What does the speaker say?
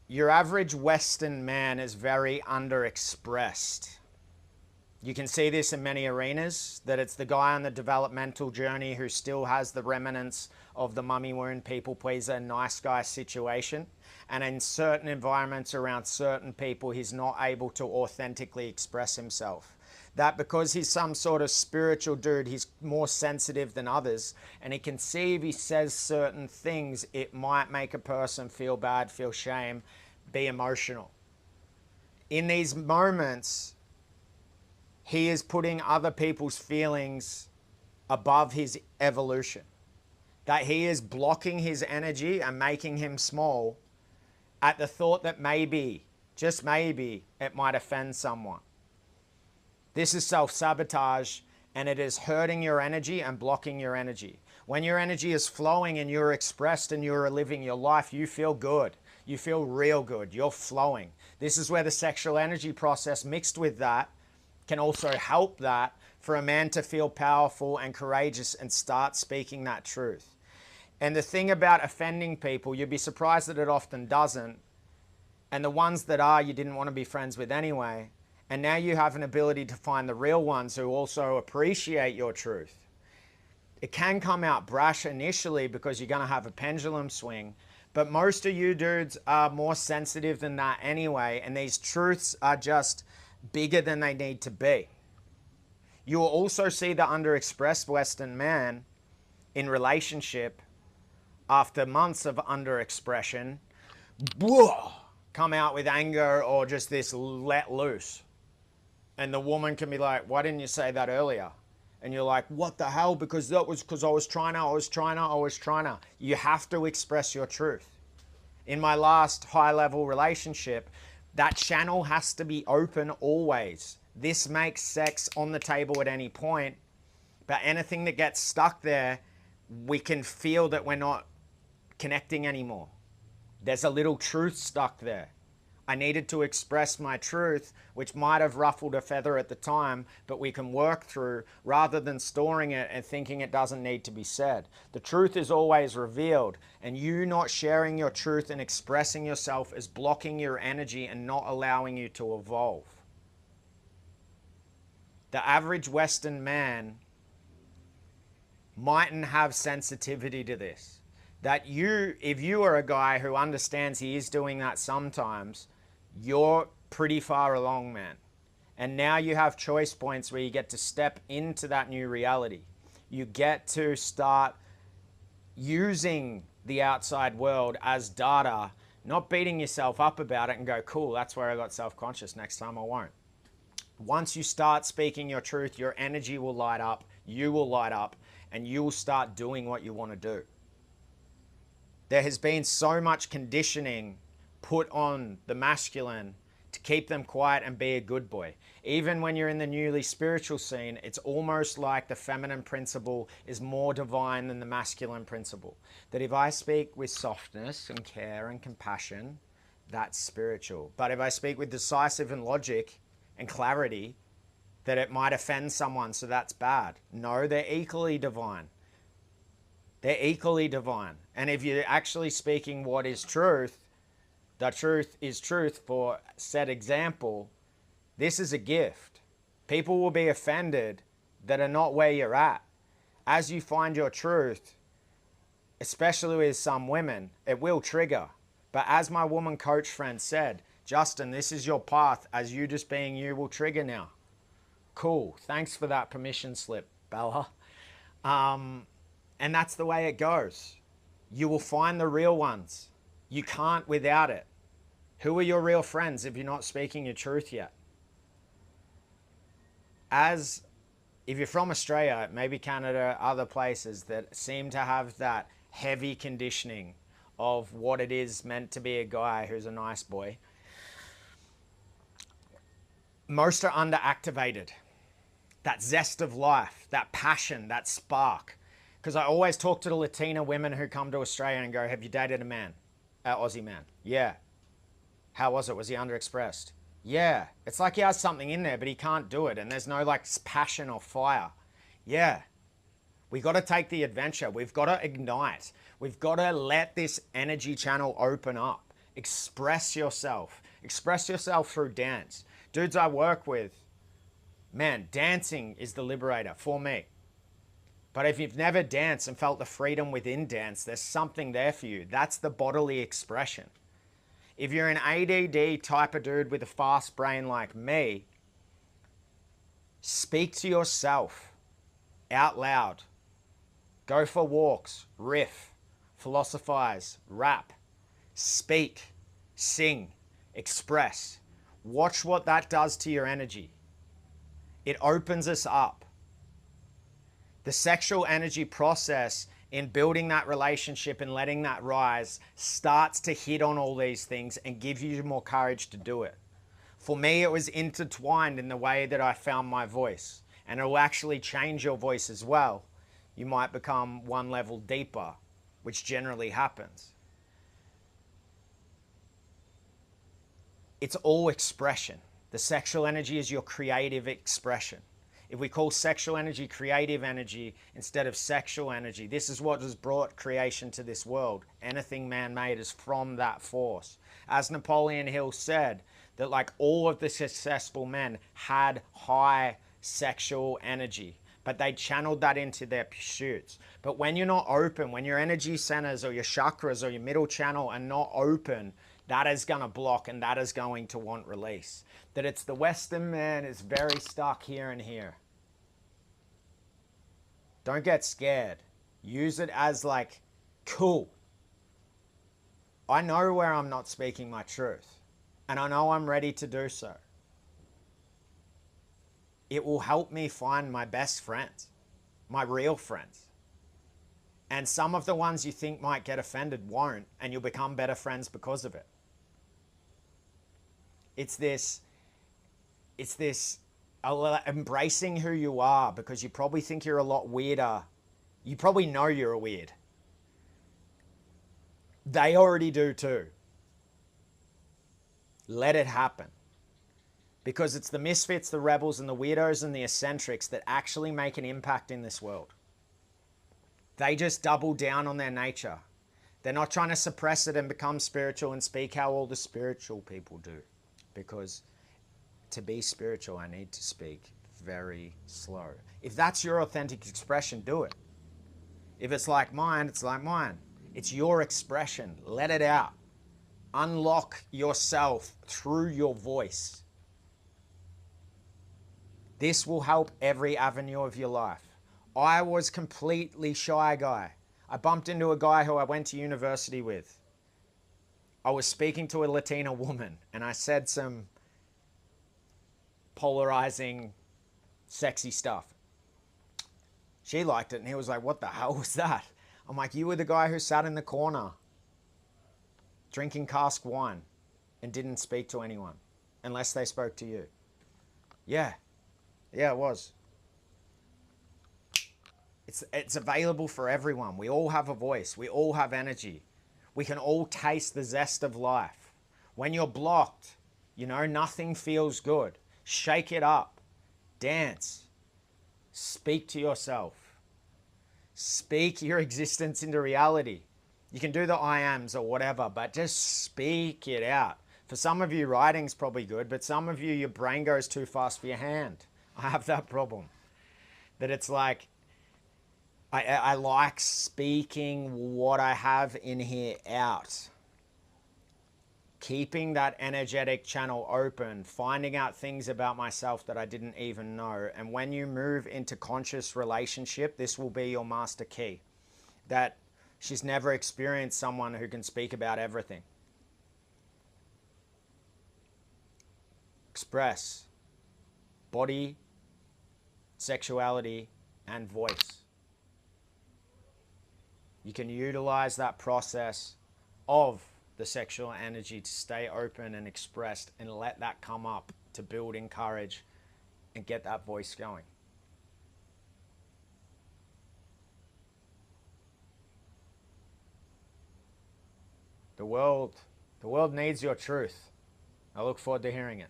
Your average Western man is very underexpressed. You can see this in many arenas, that it's the guy on the developmental journey who still has the remnants of the mummy wound, people pleaser, nice guy situation. And in certain environments around certain people, he's not able to authentically express himself. That because he's some sort of spiritual dude, he's more sensitive than others. And he can see if he says certain things, it might make a person feel bad, feel shame, be emotional. In these moments, he is putting other people's feelings above his evolution. That he is blocking his energy and making him small at the thought that maybe, just maybe, it might offend someone. This is self-sabotage, and it is hurting your energy and blocking your energy. When your energy is flowing and you're expressed and you're living your life, you feel good. You feel real good. You're flowing. This is where the sexual energy process mixed with that can also help that for a man to feel powerful and courageous and start speaking that truth. And the thing about offending people, you'd be surprised that it often doesn't. And the ones that are, you didn't want to be friends with anyway. And now you have an ability to find the real ones who also appreciate your truth. It can come out brash initially because you're going to have a pendulum swing. But most of you dudes are more sensitive than that anyway. And these truths are just bigger than they need to be. You will also see the underexpressed Western man in relationship after months of underexpression come out with anger or just this let loose. And the woman can be like, why didn't you say that earlier? And you're like, what the hell? Because that was because I was trying to. You have to express your truth. In my last high-level relationship, that channel has to be open always. This makes sex on the table at any point, but anything that gets stuck there, we can feel that we're not connecting anymore. There's a little truth stuck there. I needed to express my truth, which might have ruffled a feather at the time, but we can work through rather than storing it and thinking it doesn't need to be said. The truth is always revealed, and you not sharing your truth and expressing yourself is blocking your energy and not allowing you to evolve. The average Western man mightn't have sensitivity to this. That you, if you are a guy who understands he is doing that sometimes, you're pretty far along, man. And now you have choice points where you get to step into that new reality. You get to start using the outside world as data, not beating yourself up about it and go, cool, that's where I got self-conscious, next time I won't. Once you start speaking your truth, your energy will light up, you will light up, and you will start doing what you want to do. There has been so much conditioning put on the masculine to keep them quiet and be a good boy. Even when you're in the newly spiritual scene, it's almost like the feminine principle is more divine than the masculine principle. That if I speak with softness and care and compassion, that's spiritual. But if I speak with decisive and logic and clarity, that it might offend someone, so that's bad. No, they're equally divine. They're equally divine. And if you're actually speaking what is truth, the truth is truth for said example, this is a gift. People will be offended that are not where you're at. As you find your truth, especially with some women, it will trigger. But as my woman coach friend said, Justin, this is your path. As you just being you will trigger now. Cool. Thanks for that permission slip, Bella. And that's the way it goes. You will find the real ones. You can't without it. Who are your real friends if you're not speaking your truth yet? If you're from Australia, maybe Canada, other places that seem to have that heavy conditioning of what it is meant to be a guy who's a nice boy, most are underactivated. That zest of life, that passion, that spark. Because I always talk to the Latina women who come to Australia and go, have you dated a man? An Aussie man? Yeah. How was it? Was he underexpressed? Yeah. It's like he has something in there, but he can't do it. And there's no like passion or fire. Yeah. We got to take the adventure. We've got to ignite. We've got to let this energy channel open up. Express yourself. Express yourself through dance. Dudes I work with, man, dancing is the liberator for me. But if you've never danced and felt the freedom within dance, there's something there for you. That's the bodily expression. If you're an ADD type of dude with a fast brain like me, speak to yourself out loud. Go for walks, riff, philosophize, rap, speak, sing, express. Watch what that does to your energy. It opens us up. The sexual energy process in building that relationship and letting that rise starts to hit on all these things and give you more courage to do it. For me, it was intertwined in the way that I found my voice. And it will actually change your voice as well. You might become one level deeper, which generally happens. It's all expression. The sexual energy is your creative expression. If we call sexual energy creative energy instead of sexual energy, this is what has brought creation to this world. Anything man-made is from that force. As Napoleon Hill said, that like all of the successful men had high sexual energy, but they channeled that into their pursuits. But when you're not open, when your energy centers or your chakras or your middle channel are not open, that is going to block and that is going to want release. That it's the Western man is very stuck here and here. Don't get scared. Use it as like, cool. I know where I'm not speaking my truth. And I know I'm ready to do so. It will help me find my best friends. My real friends. And some of the ones you think might get offended won't. And you'll become better friends because of it. It's this embracing who you are, because you probably think you're a lot weirder. You probably know you're weird. They already do too. Let it happen. Because it's the misfits, the rebels, and the weirdos and the eccentrics that actually make an impact in this world. They just double down on their nature. They're not trying to suppress it and become spiritual and speak how all the spiritual people do. Because to be spiritual, I need to speak very slow. If that's your authentic expression, do it. If it's like mine, it's like mine. It's your expression. Let it out. Unlock yourself through your voice. This will help every avenue of your life. I was completely shy guy. I bumped into a guy who I went to university with. I was speaking to a Latina woman and I said some polarizing, sexy stuff. She liked it and he was like, what the hell was that? I'm like, you were the guy who sat in the corner drinking cask wine and didn't speak to anyone unless they spoke to you. Yeah, it was. It's available for everyone. We all have a voice. We all have energy. We can all taste the zest of life. When you're blocked, nothing feels good. Shake it up. Dance. Speak to yourself. Speak your existence into reality. You can do the I ams or whatever, but just speak it out. For some of you, writing's probably good, but some of you, your brain goes too fast for your hand. I have that problem. That it's like, I like speaking what I have in here out. Keeping that energetic channel open, finding out things about myself that I didn't even know. And when you move into conscious relationship, this will be your master key. That she's never experienced someone who can speak about everything. Express body, sexuality, and voice. You can utilize that process of the sexual energy to stay open and expressed and let that come up to build in courage and get that voice going. The world needs your truth. I look forward to hearing it.